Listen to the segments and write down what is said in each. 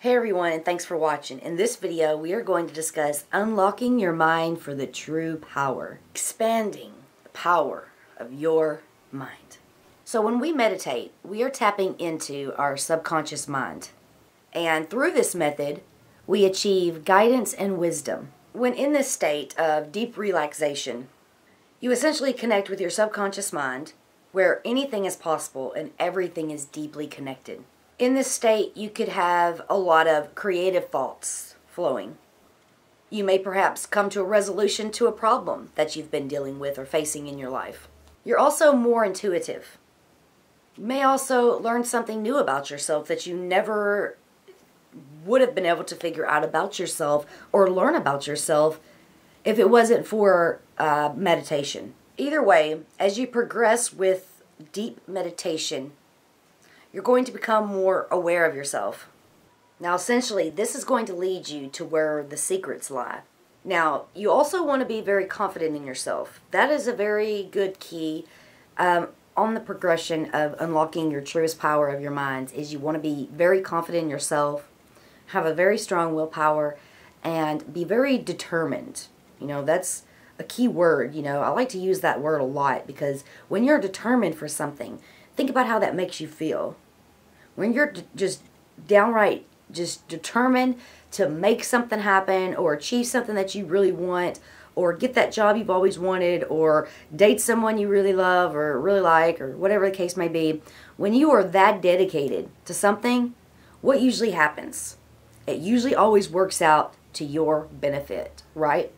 Hey everyone, and thanks for watching. In this video, we are going to discuss unlocking your mind for the true power. Expanding the power of your mind. So when we meditate, we are tapping into our subconscious mind. And through this method, we achieve guidance and wisdom. When in this state of deep relaxation, you essentially connect with your subconscious mind, where anything is possible and everything is deeply connected. In this state, you could have a lot of creative thoughts flowing. You may perhaps come to a resolution to a problem that you've been dealing with or facing in your life. You're also more intuitive. You may also learn something new about yourself that you never would have been able to figure out about yourself or learn about yourself if it wasn't for meditation. Either way, as you progress with deep meditation, you're going to become more aware of yourself. Now, essentially, this is going to lead you to where the secrets lie. Now, you also want to be very confident in yourself. That is a very good key on the progression of unlocking your truest power of your mind, is you want to be very confident in yourself, have a very strong willpower, and be very determined. You know, that's a key word. You know, I like to use that word a lot because when you're determined for something, think about how that makes you feel. When you're just downright just determined to make something happen or achieve something that you really want, or get that job you've always wanted, or date someone you really love or really like, or whatever the case may be, when you are that dedicated to something, what usually happens? It usually always works out to your benefit, right?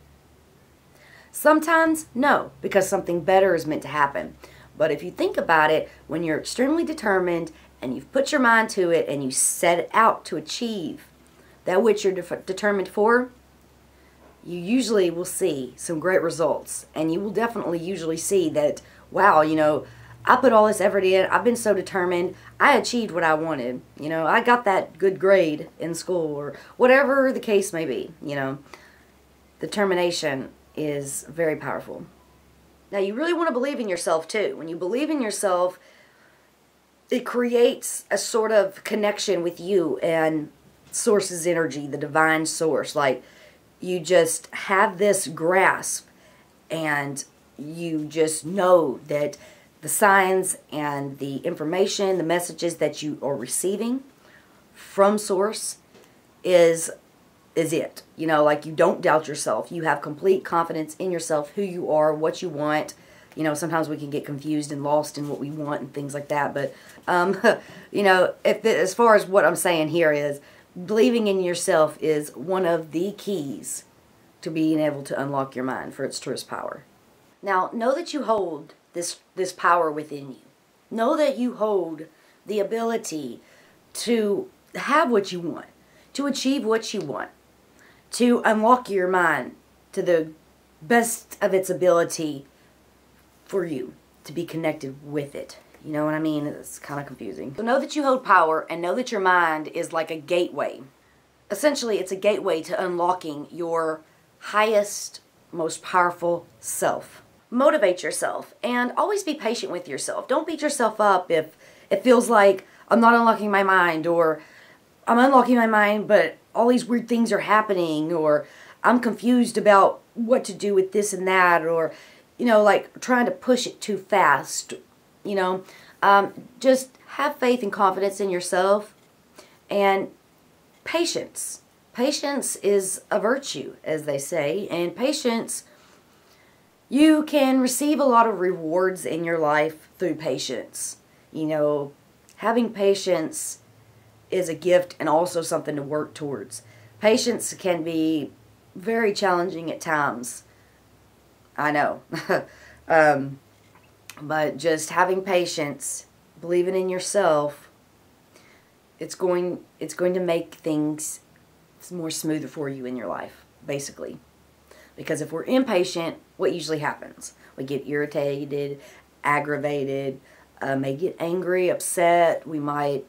Sometimes, no, because something better is meant to happen. But if you think about it, when you're extremely determined and you've put your mind to it and you set out to achieve that which you're determined for, you usually will see some great results. And you will definitely usually see that, wow, you know, I put all this effort in, I've been so determined, I achieved what I wanted. You know, I got that good grade in school, or whatever the case may be. You know, determination is very powerful. Now, you really want to believe in yourself, too. When you believe in yourself, it creates a sort of connection with you and Source's energy, the divine source. Like, you just have this grasp, and you just know that the signs and the information, the messages that you are receiving from Source is it. You know, like, you don't doubt yourself. You have complete confidence in yourself, who you are, what you want. You know, sometimes we can get confused and lost in what we want and things like that. But, you know, as far as what I'm saying here is, believing in yourself is one of the keys to being able to unlock your mind for its truest power. Now, know that you hold this power within you. Know that you hold the ability to have what you want, to achieve what you want, to unlock your mind to the best of its ability for you to be connected with it. You know what I mean? It's kind of confusing. So know that you hold power, and know that your mind is like a gateway. Essentially, it's a gateway to unlocking your highest, most powerful self. Motivate yourself, and always be patient with yourself. Don't beat yourself up if it feels like I'm not unlocking my mind, or I'm unlocking my mind but all these weird things are happening, or I'm confused about what to do with this and that, or, you know, like trying to push it too fast. You know, just have faith and confidence in yourself, and patience. Patience is a virtue, as they say, and patience, you can receive a lot of rewards in your life through patience. You know, having patience is a gift and also something to work towards. Patience can be very challenging at times. I know. But just having patience, believing in yourself, it's going to make things more smoother for you in your life, basically. Because if we're impatient, what usually happens? We get irritated, aggravated, may get angry, upset, we might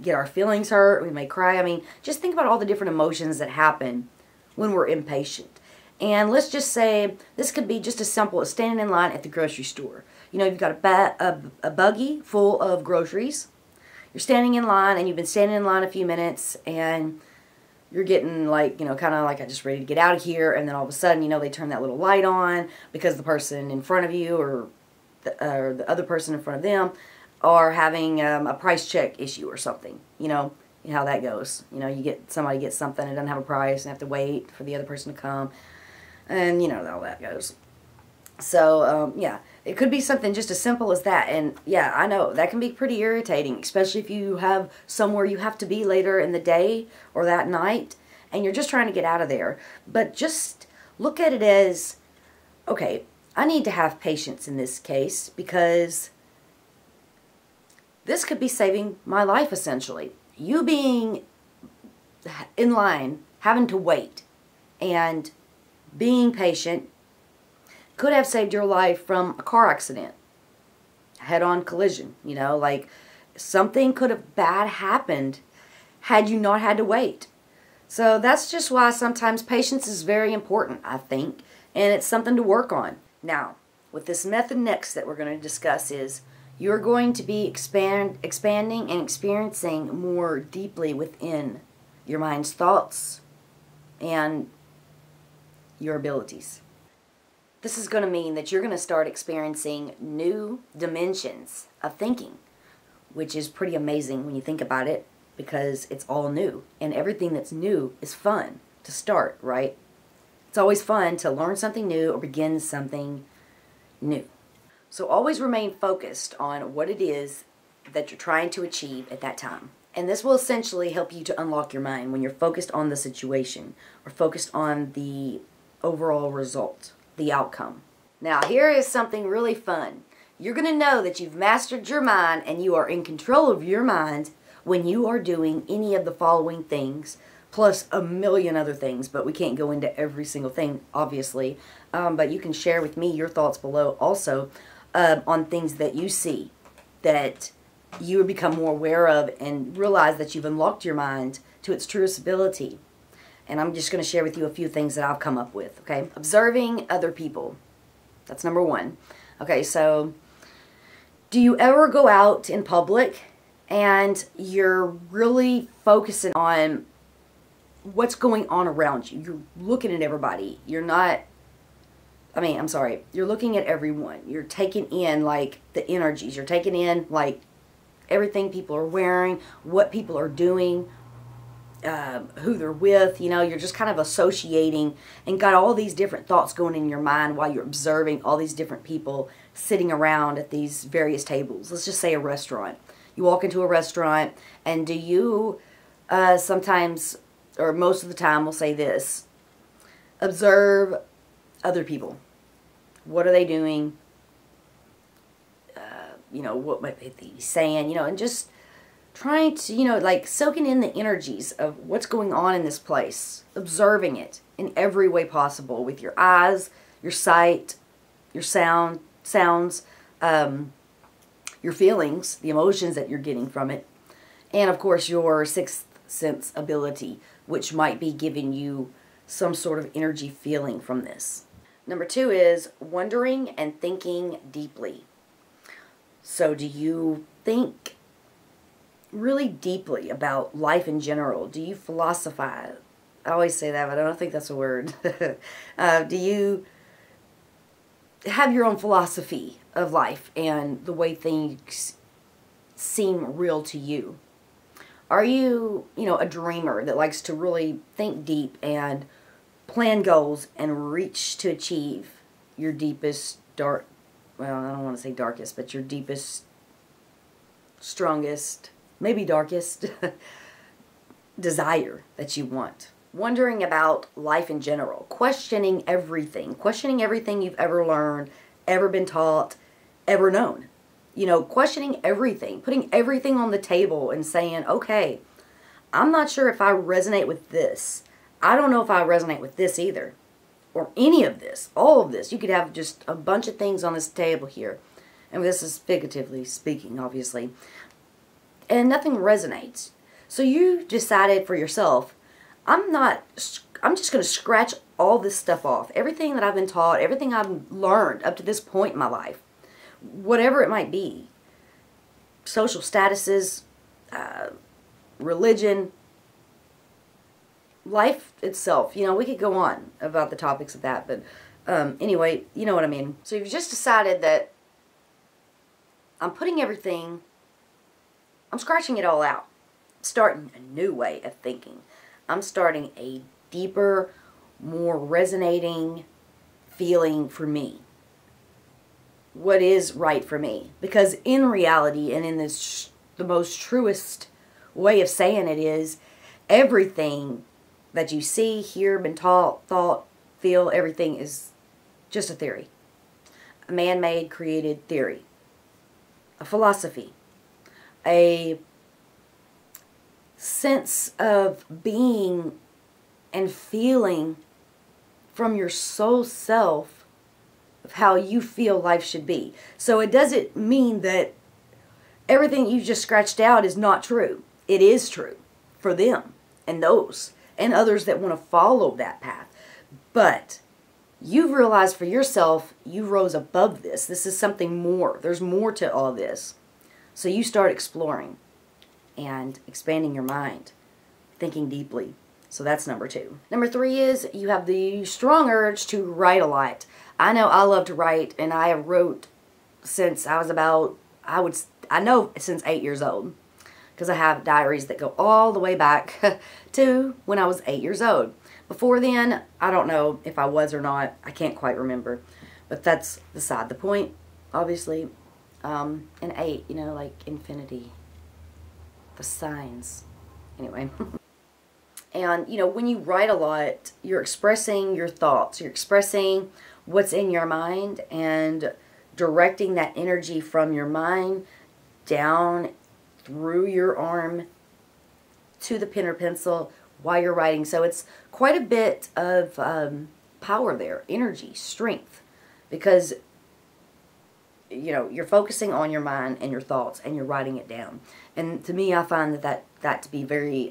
get our feelings hurt, we may cry. I mean, just think about all the different emotions that happen when we're impatient. And let's just say this could be just as simple as standing in line at the grocery store. You know, you've got a buggy full of groceries. you're standing in line, and you've been standing in line a few minutes, and you're getting like, you know, kind of like, I just ready to get out of here, and then all of a sudden, you know, they turn that little light on because the person in front of you or the other person in front of them are having a price check issue or something. You know how that goes. You know, somebody gets something, it doesn't have a price, and have to wait for the other person to come, and you know how that goes. So, yeah, it could be something just as simple as that. And, yeah, I know, that can be pretty irritating, especially if you have somewhere you have to be later in the day or that night, and you're just trying to get out of there. But just look at it as, okay, I need to have patience in this case, because this could be saving my life, essentially. You being in line, having to wait, and being patient could have saved your life from a car accident, head-on collision. You know, like, something could have bad happened had you not had to wait. So that's just why sometimes patience is very important, I think, and it's something to work on. Now, with this method next that we're going to discuss is, you're going to be expanding and experiencing more deeply within your mind's thoughts and your abilities. This is going to mean that you're going to start experiencing new dimensions of thinking, which is pretty amazing when you think about it, because it's all new, and everything that's new is fun to start, right? It's always fun to learn something new or begin something new. So always remain focused on what it is that you're trying to achieve at that time. And this will essentially help you to unlock your mind when you're focused on the situation or focused on the overall result, the outcome. Now, here is something really fun. You're going to know that you've mastered your mind and you are in control of your mind when you are doing any of the following things, plus a million other things, but we can't go into every single thing, obviously. But you can share with me your thoughts below also on things that you see that you become more aware of and realize that you've unlocked your mind to its truest ability. And I'm just going to share with you a few things that I've come up with, okay? Observing other people. That's number one. Okay, so do you ever go out in public and you're really focusing on what's going on around you? You're looking at everybody. You're looking at everyone. You're taking in, like, the energies. You're taking in, like, everything people are wearing, what people are doing, who they're with. You know, you're just kind of associating and got all these different thoughts going in your mind while you're observing all these different people sitting around at these various tables. Let's just say a restaurant. You walk into a restaurant, and do you sometimes, or most of the time, we'll say this, observe other people. What are they doing? You know, what might they be saying? You know, and just trying to, you know, like soaking in the energies of what's going on in this place. Observing it in every way possible with your eyes, your sight, your sounds, your feelings, the emotions that you're getting from it, and of course your sixth sense ability, which might be giving you some sort of energy feeling from this. Number two is wondering and thinking deeply. So do you think really deeply about life in general? Do you philosophize? I always say that, but I don't think that's a word. Do you have your own philosophy of life and the way things seem real to you? Are you, you know, a dreamer that likes to really think deep and plan goals and reach to achieve your deepest, well, I don't want to say darkest, but your deepest, strongest, maybe darkest desire that you want? Wondering about life in general, questioning everything you've ever learned, ever been taught, ever known. You know, questioning everything, putting everything on the table and saying, okay, I'm not sure if I resonate with this. I don't know if I resonate with this either. Or any of this, all of this. You could have just a bunch of things on this table here. And this is figuratively speaking, obviously. And nothing resonates. So you decided for yourself, I'm just going to scratch all this stuff off. Everything that I've been taught, everything I've learned up to this point in my life, whatever it might be. Social statuses, religion, life itself. You know, we could go on about the topics of that, but anyway, you know what I mean. So you've just decided that I'm putting everything, I'm scratching it all out, starting a new way of thinking. I'm starting a deeper, more resonating feeling for me. What is right for me? Because in reality, and in this the most truest way of saying it is, everything that you see, hear, been taught, thought, feel, everything is just a theory. A man-made, created theory. A philosophy. A sense of being and feeling from your soul self of how you feel life should be. So it doesn't mean that everything you just scratched out is not true. It is true for them and those and others that want to follow that path. But you've realized for yourself, you rose above this. This is something more. There's more to all this. So you start exploring and expanding your mind, thinking deeply. So that's number 2. Number 3 is you have the strong urge to write a lot. I know I love to write, and I have wrote since I was about, I know since 8 years old, because I have diaries that go all the way back to when I was 8 years old. Before then, I don't know if I was or not. I can't quite remember. But that's beside the point, obviously. And 8, you know, like infinity. The signs. Anyway. And, you know, when you write a lot, you're expressing your thoughts. You're expressing what's in your mind and directing that energy from your mind down through your arm to the pen or pencil while you're writing. So it's quite a bit of power there, energy, strength, because, you know, you're focusing on your mind and your thoughts and you're writing it down. And to me, I find that to be very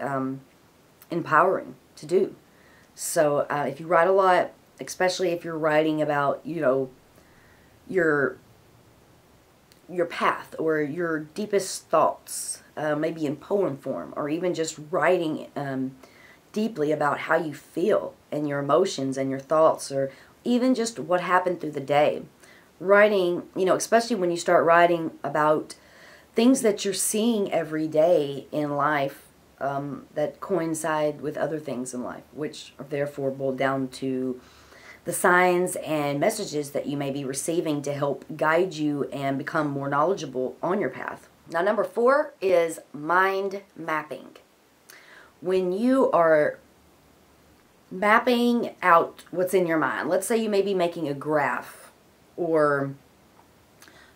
empowering to do. So if you write a lot, especially if you're writing about, you know, your path or your deepest thoughts, maybe in poem form, or even just writing deeply about how you feel and your emotions and your thoughts, or even just what happened through the day. Writing, you know, especially when you start writing about things that you're seeing every day in life that coincide with other things in life, which are therefore boiled down to the signs and messages that you may be receiving to help guide you and become more knowledgeable on your path. Now, number 4 is mind mapping. When you are mapping out what's in your mind, let's say you may be making a graph or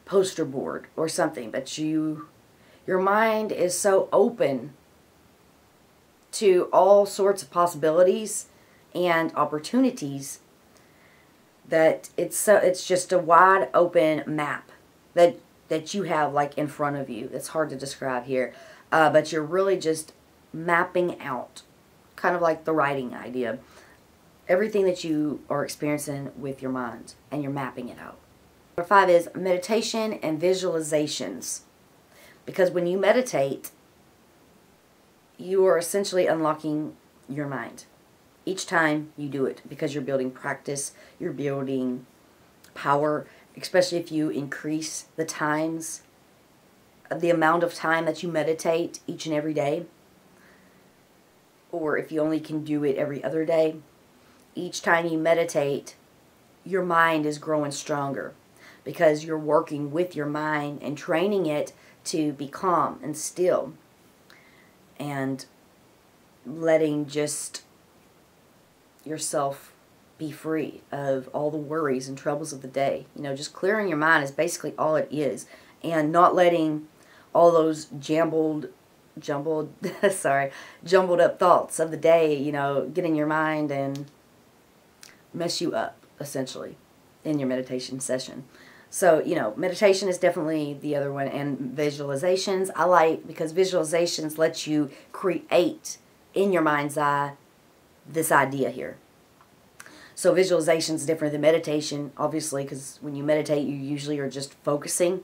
poster board or something, but your mind is so open to all sorts of possibilities and opportunities that it's just a wide open map that you have like in front of you. It's hard to describe here, but you're really just mapping out, kind of like the writing idea, everything that you are experiencing with your mind, and you're mapping it out. Number 5 is meditation and visualizations, because when you meditate, you are essentially unlocking your mind each time you do it, because you're building practice, you're building power, especially if you increase the times, the amount of time that you meditate each and every day, or if you only can do it every other day. Each time you meditate, your mind is growing stronger, because you're working with your mind and training it to be calm and still, and letting just yourself be free of all the worries and troubles of the day. You know, just clearing your mind is basically all it is, and not letting all those jumbled up thoughts of the day, you know, get in your mind and mess you up, essentially, in your meditation session. So, you know, meditation is definitely the other one, and visualizations I like, because visualizations let you create in your mind's eye this idea here. So visualization is different than meditation, obviously, because when you meditate, you usually are just focusing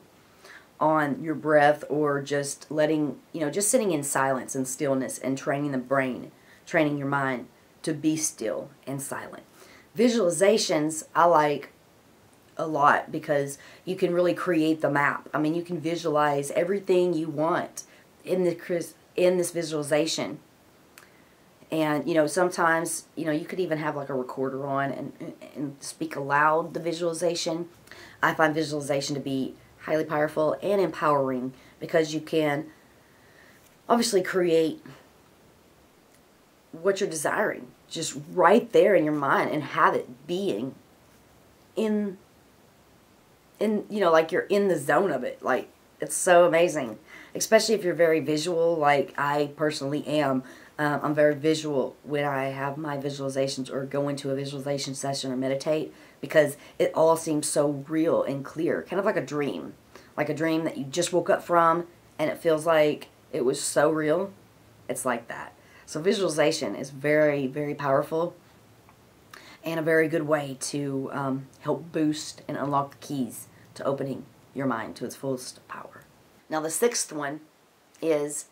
on your breath, or just letting, just sitting in silence and stillness and training the brain, training your mind to be still and silent. Visualizations I like a lot because you can really create the map. I mean, you can visualize everything you want in this visualization. And, sometimes, you could even have like a recorder on and speak aloud the visualization. I find visualization to be highly powerful and empowering because you can obviously create what you're desiring just right there in your mind and have it being in like you're in the zone of it. Like, it's so amazing, especially if you're very visual, like I personally am. I'm very visual when I have my visualizations or go into a visualization session or meditate, because it all seems so real and clear, kind of like a dream that you just woke up from and it feels like it was so real. It's like that. So visualization is very, very powerful and a very good way to help boost and unlock the keys to opening your mind to its fullest power. Now the sixth one is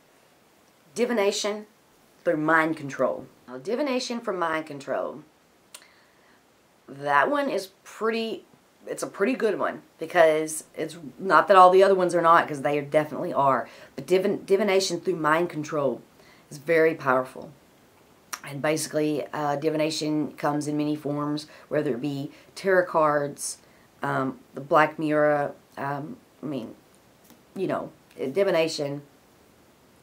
divination through mind control. Now, divination for mind control. That one is it's a pretty good one, because it's not that all the other ones are not, because they definitely are. But divination through mind control is very powerful. And basically, divination comes in many forms, whether it be tarot cards, the black mirror. Divination,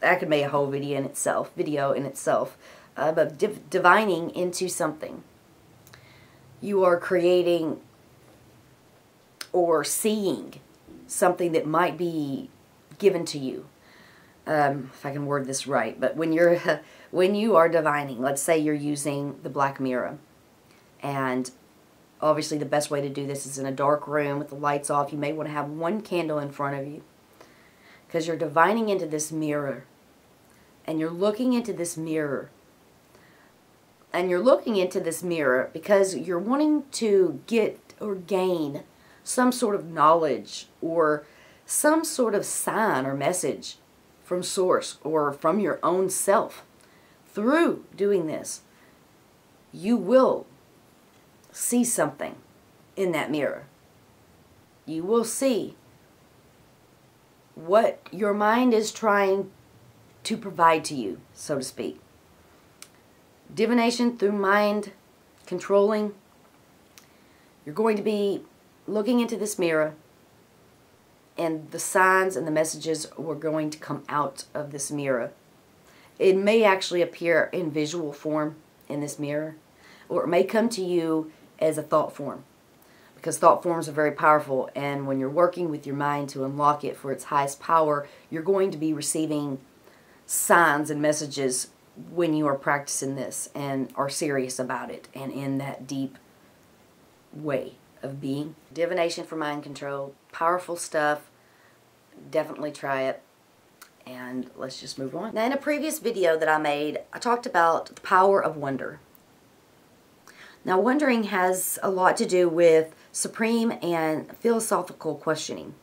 that could make a whole video in itself. But divining into something. You are creating or seeing something that might be given to you. If I can word this right, but when you are divining, let's say you're using the black mirror, and obviously the best way to do this is in a dark room with the lights off. You may want to have one candle in front of you, because you're divining into this mirror, and you're looking into this mirror, and you're looking into this mirror because you're wanting to get or gain some sort of knowledge or some sort of sign or message from source or from your own self. Through doing this, you will see something in that mirror. You will see what your mind is trying to provide to you, so to speak. Divination through mind controlling. You're going to be looking into this mirror, and the signs and the messages are going to come out of this mirror. It may actually appear in visual form in this mirror, or it may come to you as a thought form, because thought forms are very powerful, and when you're working with your mind to unlock it for its highest power, you're going to be receiving signs and messages when you are practicing this and are serious about it and in that deep way of being. Divination for mind control, powerful stuff. Definitely try it. And let's just move on. Now, in a previous video that I made, I talked about the power of wonder. Now, wondering has a lot to do with supreme and philosophical questioning.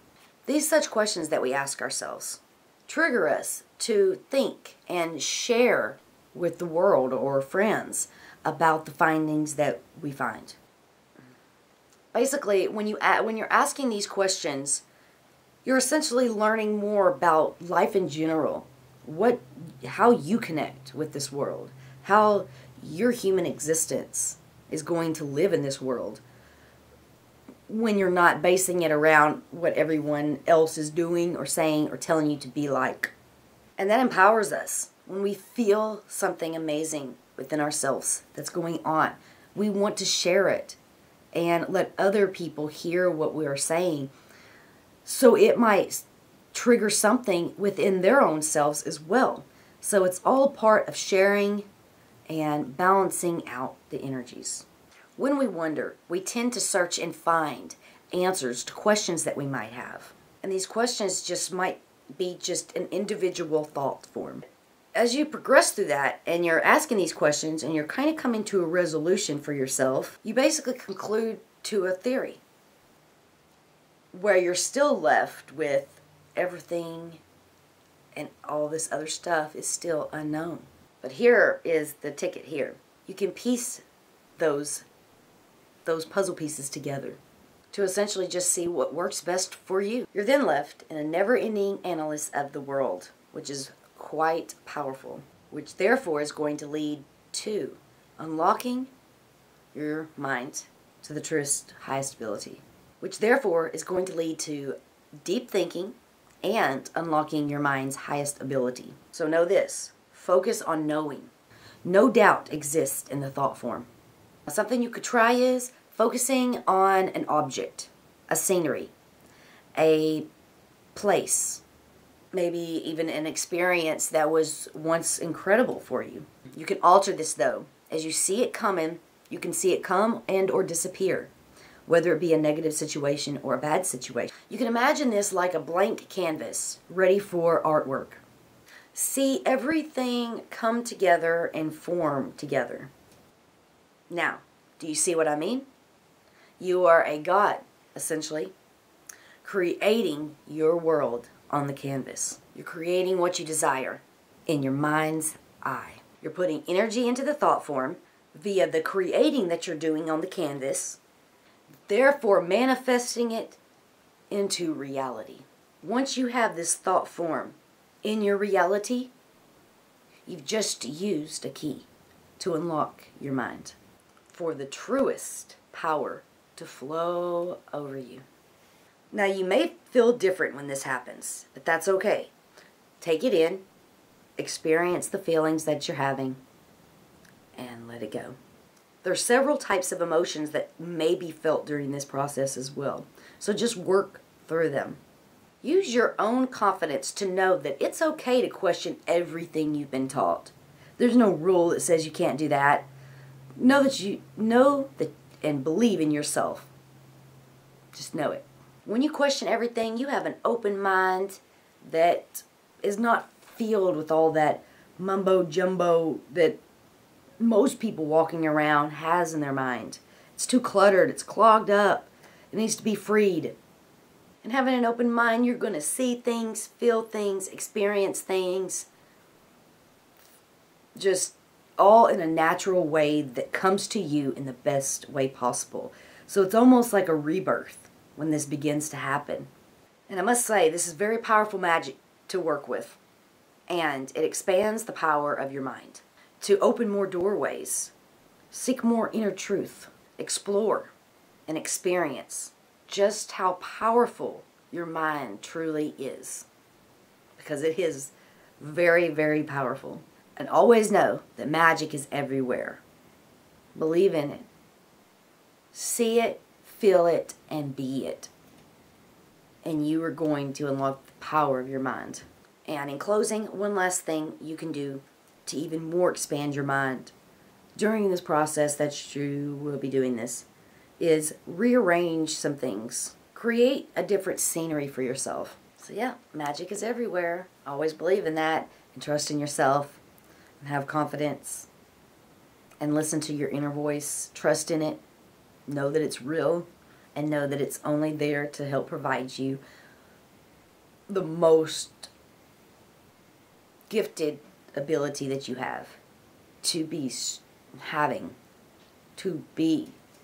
These such questions that we ask ourselves trigger us to think and share with the world or friends about the findings that we find. Basically, when you're asking these questions, you're essentially learning more about life in general, how you connect with this world, how your human existence is going to live in this world, when you're not basing it around what everyone else is doing or saying or telling you to be like. And that empowers us. When we feel something amazing within ourselves that's going on, we want to share it and let other people hear what we are saying, so it might trigger something within their own selves as well. So it's all part of sharing and balancing out the energies. When we wonder, we tend to search and find answers to questions that we might have. And these questions just might be just an individual thought form. As you progress through that and you're asking these questions and you're kind of coming to a resolution for yourself, you basically conclude to a theory where you're still left with everything and all this other stuff is still unknown. But here is the ticket here. You can piece those puzzle pieces together to essentially just see what works best for you. You're then left in a never-ending analysis of the world, which is quite powerful, which therefore is going to lead to unlocking your mind to the truest, highest ability, which therefore is going to lead to deep thinking and unlocking your mind's highest ability. So know this, focus on knowing. No doubt exists in the thought form. Something you could try is focusing on an object, a scenery, a place, maybe even an experience that was once incredible for you. You can alter this though. As you see it coming, you can see it come and or disappear, whether it be a negative situation or a bad situation. You can imagine this like a blank canvas ready for artwork. See everything come together and form together. Now, do you see what I mean? You are a god, essentially, creating your world on the canvas. You're creating what you desire in your mind's eye. You're putting energy into the thought form via the creating that you're doing on the canvas, therefore manifesting it into reality. Once you have this thought form in your reality, you've just used a key to unlock your mind for the truest power to flow over you. Now you may feel different when this happens, but that's okay. Take it in, experience the feelings that you're having, and let it go. There are several types of emotions that may be felt during this process as well, so just work through them. Use your own confidence to know that it's okay to question everything you've been taught. There's no rule that says you can't do that. Know that and believe in yourself. Just know it. When you question everything, you have an open mind that is not filled with all that mumbo jumbo that most people walking around has in their mind. It's too cluttered, it's clogged up, it needs to be freed. And having an open mind, you're going to see things, feel things, experience things, just all in a natural way that comes to you in the best way possible. So it's almost like a rebirth when this begins to happen. And I must say, this is very powerful magic to work with. And it expands the power of your mind to open more doorways, seek more inner truth, explore and experience just how powerful your mind truly is. Because it is very, very powerful. And always know that magic is everywhere. Believe in it. See it, feel it, and be it. And you are going to unlock the power of your mind. And in closing, one last thing you can do to even more expand your mind during this process that you will be doing this is rearrange some things. Create a different scenery for yourself. So yeah, magic is everywhere. Always believe in that and trust in yourself. And have confidence and listen to your inner voice. Trust in it. Know that it's real and know that it's only there to help provide you the most gifted ability that you have to be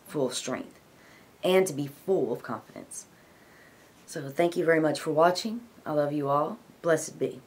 full of strength and to be full of confidence. So thank you very much for watching. I love you all. Blessed be.